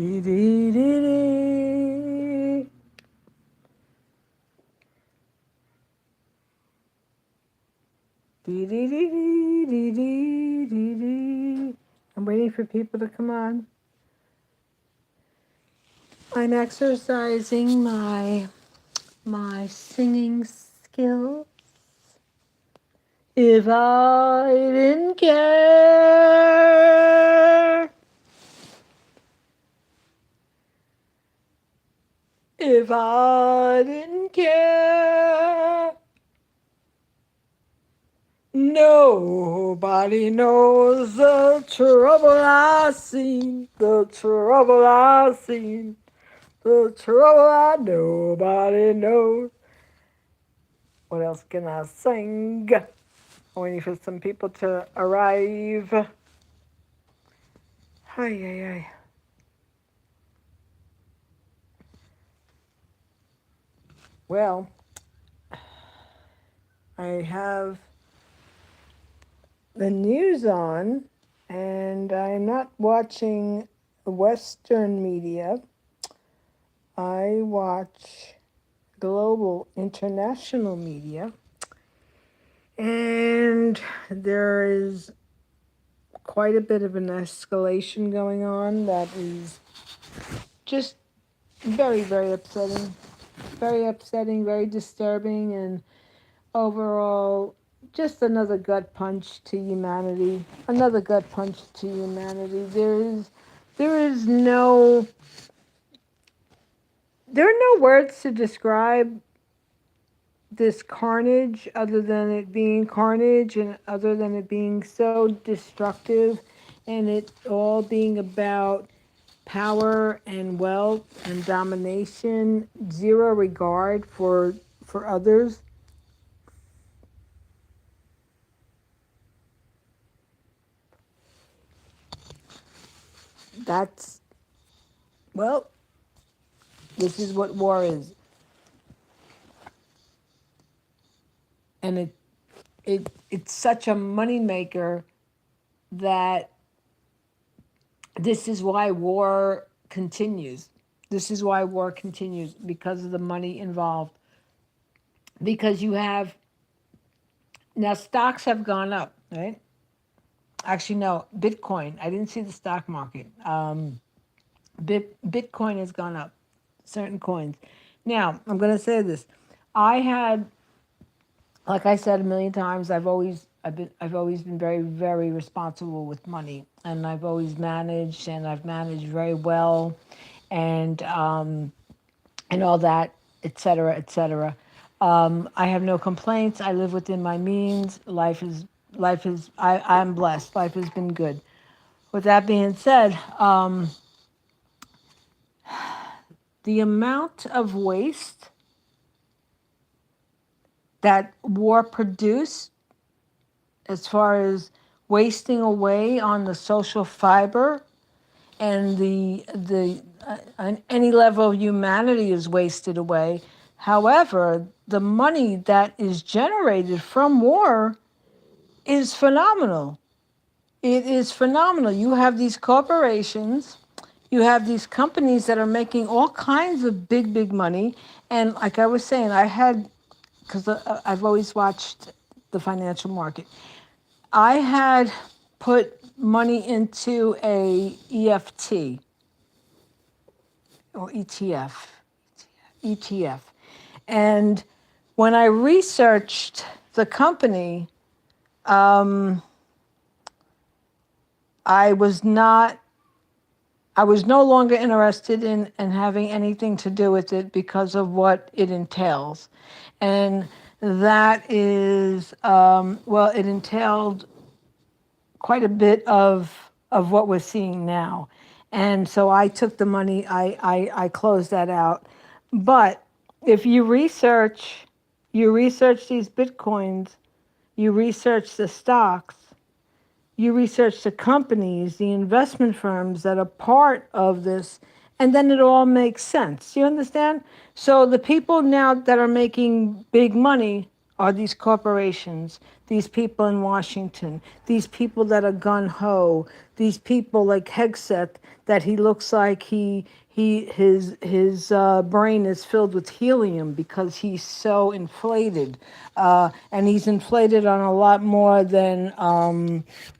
Dee, dee, dee, dee. Dee, dee, dee, dee, dee, dee, dee, dee. I'm waiting for people to come on. I'm exercising my singing skill. If I didn't care, if I didn't care, nobody knows the trouble I've seen, the trouble I've seen, the trouble I nobody knows. What else can I sing? I'm waiting for some people to arrive. Hi, hi, hi. Well, I have the news on, and I'm not watching Western media. I watch global, international media, and there is quite a bit of an escalation going on that is just very, very upsetting, very disturbing, and overall, just another gut punch to humanity. Another gut punch to humanity. There is there are no words to describe this carnage other than it being carnage and other than it being so destructive and it all being about power and wealth and domination, zero regard for others. That's well, this is what war is. And it's such a moneymaker that this is why war continues. This is why war continues because of the money involved. Because you have now stocks have gone up, right? Actually, no, Bitcoin. I didn't see the stock market. Bitcoin has gone up, certain coins. Now, I'm going to say this. I had, like I said a million times, I've always been very, very responsible with money, and I've always managed, and I've managed very well, and all that, et cetera, et cetera. I have no complaints. I live within my means. I'm blessed. Life has been good. With that being said, the amount of waste that war produced, as far as wasting away on the social fiber and any level of humanity is wasted away. However, the money that is generated from war is phenomenal. It is phenomenal. You have these corporations, you have these companies that are making all kinds of big, big money. And like I was saying, because I've always watched the financial market, I had put money into a EFT or ETF. And when I researched the company, um, I was not, I was no longer interested in having anything to do with it because of what it entails. And that is, well, it entailed quite a bit of what we're seeing now. And so I took the money, I closed that out. But if you research these Bitcoins, you research the stocks, you research the companies, the investment firms that are part of this, and then it all makes sense. You understand? So the people now that are making big money are these corporations, these people in Washington, these people that are gun ho, these people like Hegseth, that he looks like his brain is filled with helium because he's so inflated, and he's inflated on a lot more than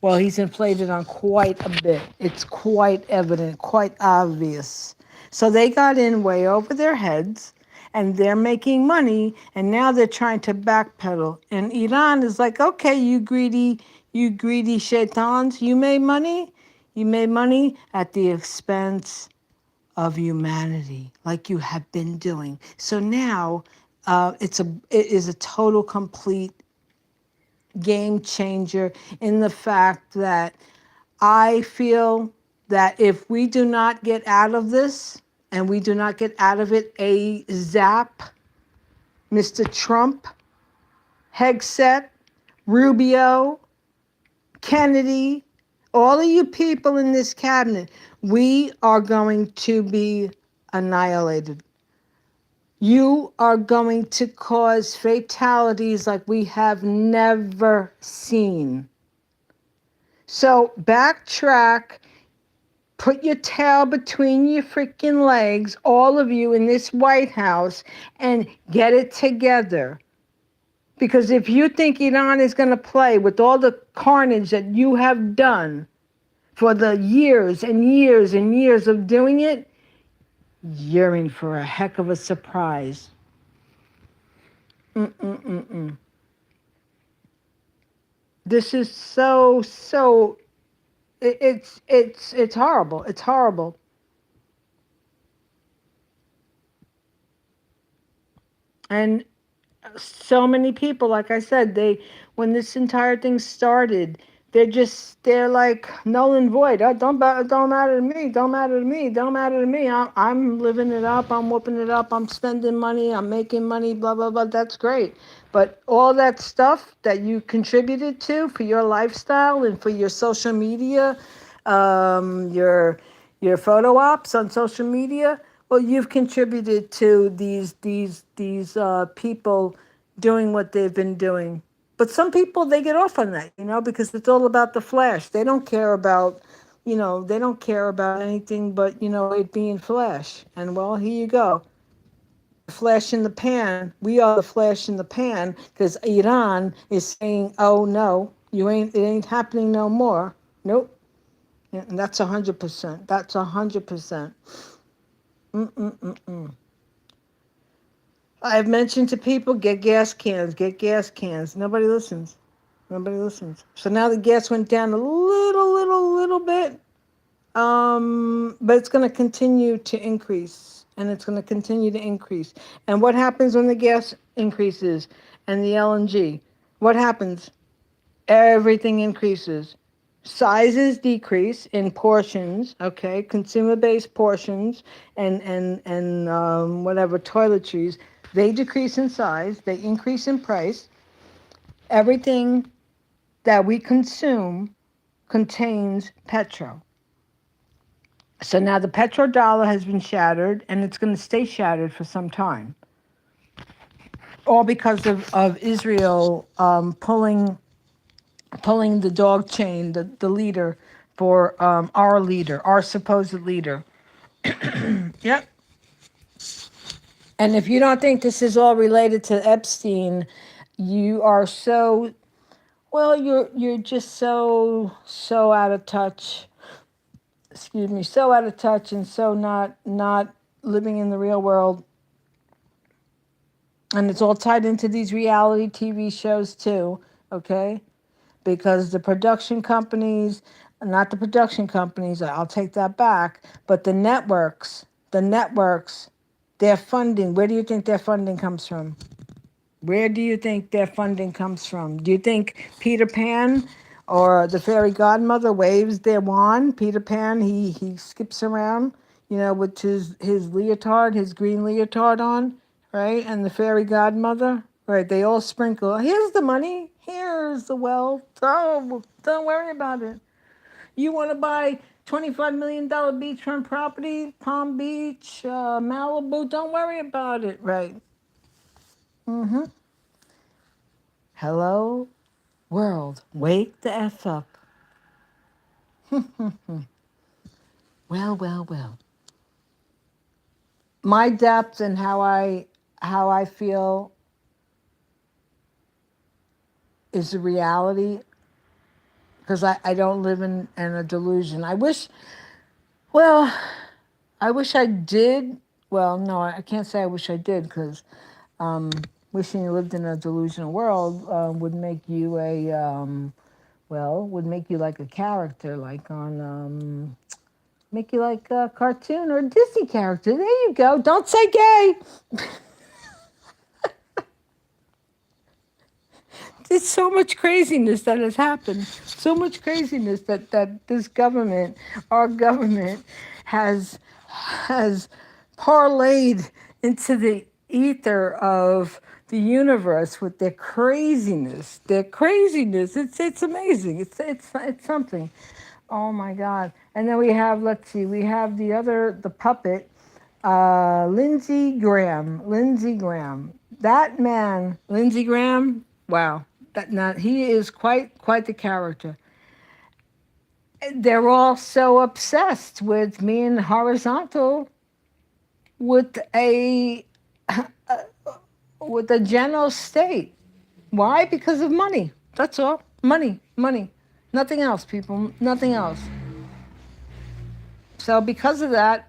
well, he's inflated on quite a bit. It's quite evident, quite obvious. So they got in way over their heads and they're making money, and now they're trying to backpedal. And Iran is like, okay, you greedy shaitans, you made money at the expense of humanity, like you have been doing. So now it is a total, complete game changer in the fact that I feel that if we do not get out of this, and we do not get out of it a zap, Mr. Trump, Hegseth, Rubio, Kennedy, all of you people in this cabinet, we are going to be annihilated. You are going to cause fatalities like we have never seen. So backtrack, put your tail between your freaking legs, all of you in this White House, and get it together. Because if you think Iran is going to play with all the carnage that you have done for the years and years and years of doing it, you're in for a heck of a surprise. Mm-mm-mm-mm. This is so, it's horrible. It's horrible. And so many people, like I said, when this entire thing started, they're like null and void. Don't matter to me. Don't matter to me. Don't matter to me. I'm living it up. I'm whooping it up. I'm spending money. I'm making money. Blah blah blah. That's great. But all that stuff that you contributed to for your lifestyle and for your social media, your photo ops on social media. Well, you've contributed to these people doing what they've been doing. But some people, they get off on that, because it's all about the flash. They don't care about, they don't care about anything but, it being flash. And well, here you go. Flash in the pan. We are the flash in the pan because Iran is saying, oh no, it ain't happening no more. Nope. And that's 100%. That's 100%. Mm-mm-mm-mm. I've mentioned to people, get gas cans, get gas cans. Nobody listens. Nobody listens. So now the gas went down a little bit. But it's going to continue to increase, and it's going to continue to increase. And what happens when the gas increases and the LNG? What happens? Everything increases. Sizes decrease in portions, okay, consumer-based portions, and whatever toiletries, they decrease in size, they increase in price. Everything that we consume contains petrol. So now the petrodollar has been shattered, and it's going to stay shattered for some time. All because of Israel pulling the dog chain, the leader for our supposed leader. Yep. And if you don't think this is all related to Epstein, you are so, well, you're just so out of touch. Excuse me, so out of touch and so not living in the real world. And it's all tied into these reality TV shows too, okay? Because the production companies, not the production companies, I'll take that back, but the networks, their funding, where do you think their funding comes from? Where do you think their funding comes from? Do you think Peter Pan or the fairy godmother waves their wand? Peter Pan, he skips around, with his leotard, his green leotard on, right? And the fairy godmother, right? They all sprinkle, here's the money, here's the wealth. Oh, don't worry about it. You want to buy $25 million beachfront property, Palm Beach, Malibu, don't worry about it, right? Mm-hmm. Hello, world. Wake the F up. Well, well, well. My depth and how I feel is the reality because I don't live in a delusion. Well, I wish I did. Well, no, I can't say I wish I did because wishing you lived in a delusional world would make you would make you like a character, like make you like a cartoon or a Disney character. There you go. Don't say gay. There's so much craziness that has happened. So much craziness that this government, our government, has parlayed into the ether of the universe with their craziness. Their craziness. It's amazing. It's something. Oh my God. And then we have, let's see, we have the puppet, Lindsey Graham. Lindsey Graham. That man, Lindsey Graham, wow. He is quite the character. They're all so obsessed with being horizontal with a with a general state. Why? Because of money. That's all. Money, money. Nothing else, people. Nothing else. So because of that,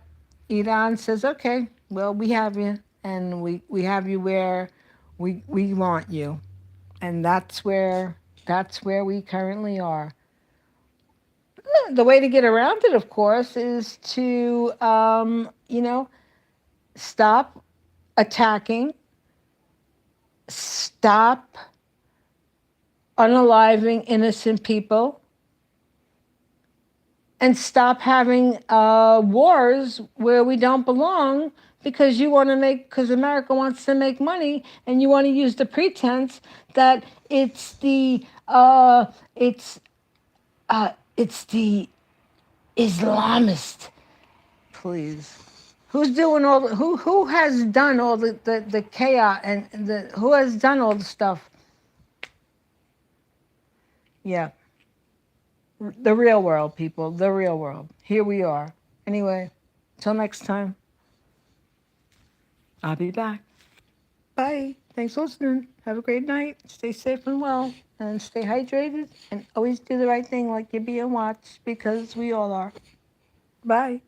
Iran says, okay, well, we have you, and we have you where we want you. And that's where we currently are. The way to get around it, of course, is to stop attacking, stop unaliving innocent people, and stop having wars where we don't belong because because America wants to make money, and you want to use the pretense that it's the Islamist. Please. Who's doing who has done all the chaos and who has done all the stuff? Yeah. The real world, people. The real world. Here we are. Anyway, till next time. I'll be back. Bye. Thanks for listening. Have a great night. Stay safe and well. And stay hydrated. And always do the right thing like you're being watched because we all are. Bye.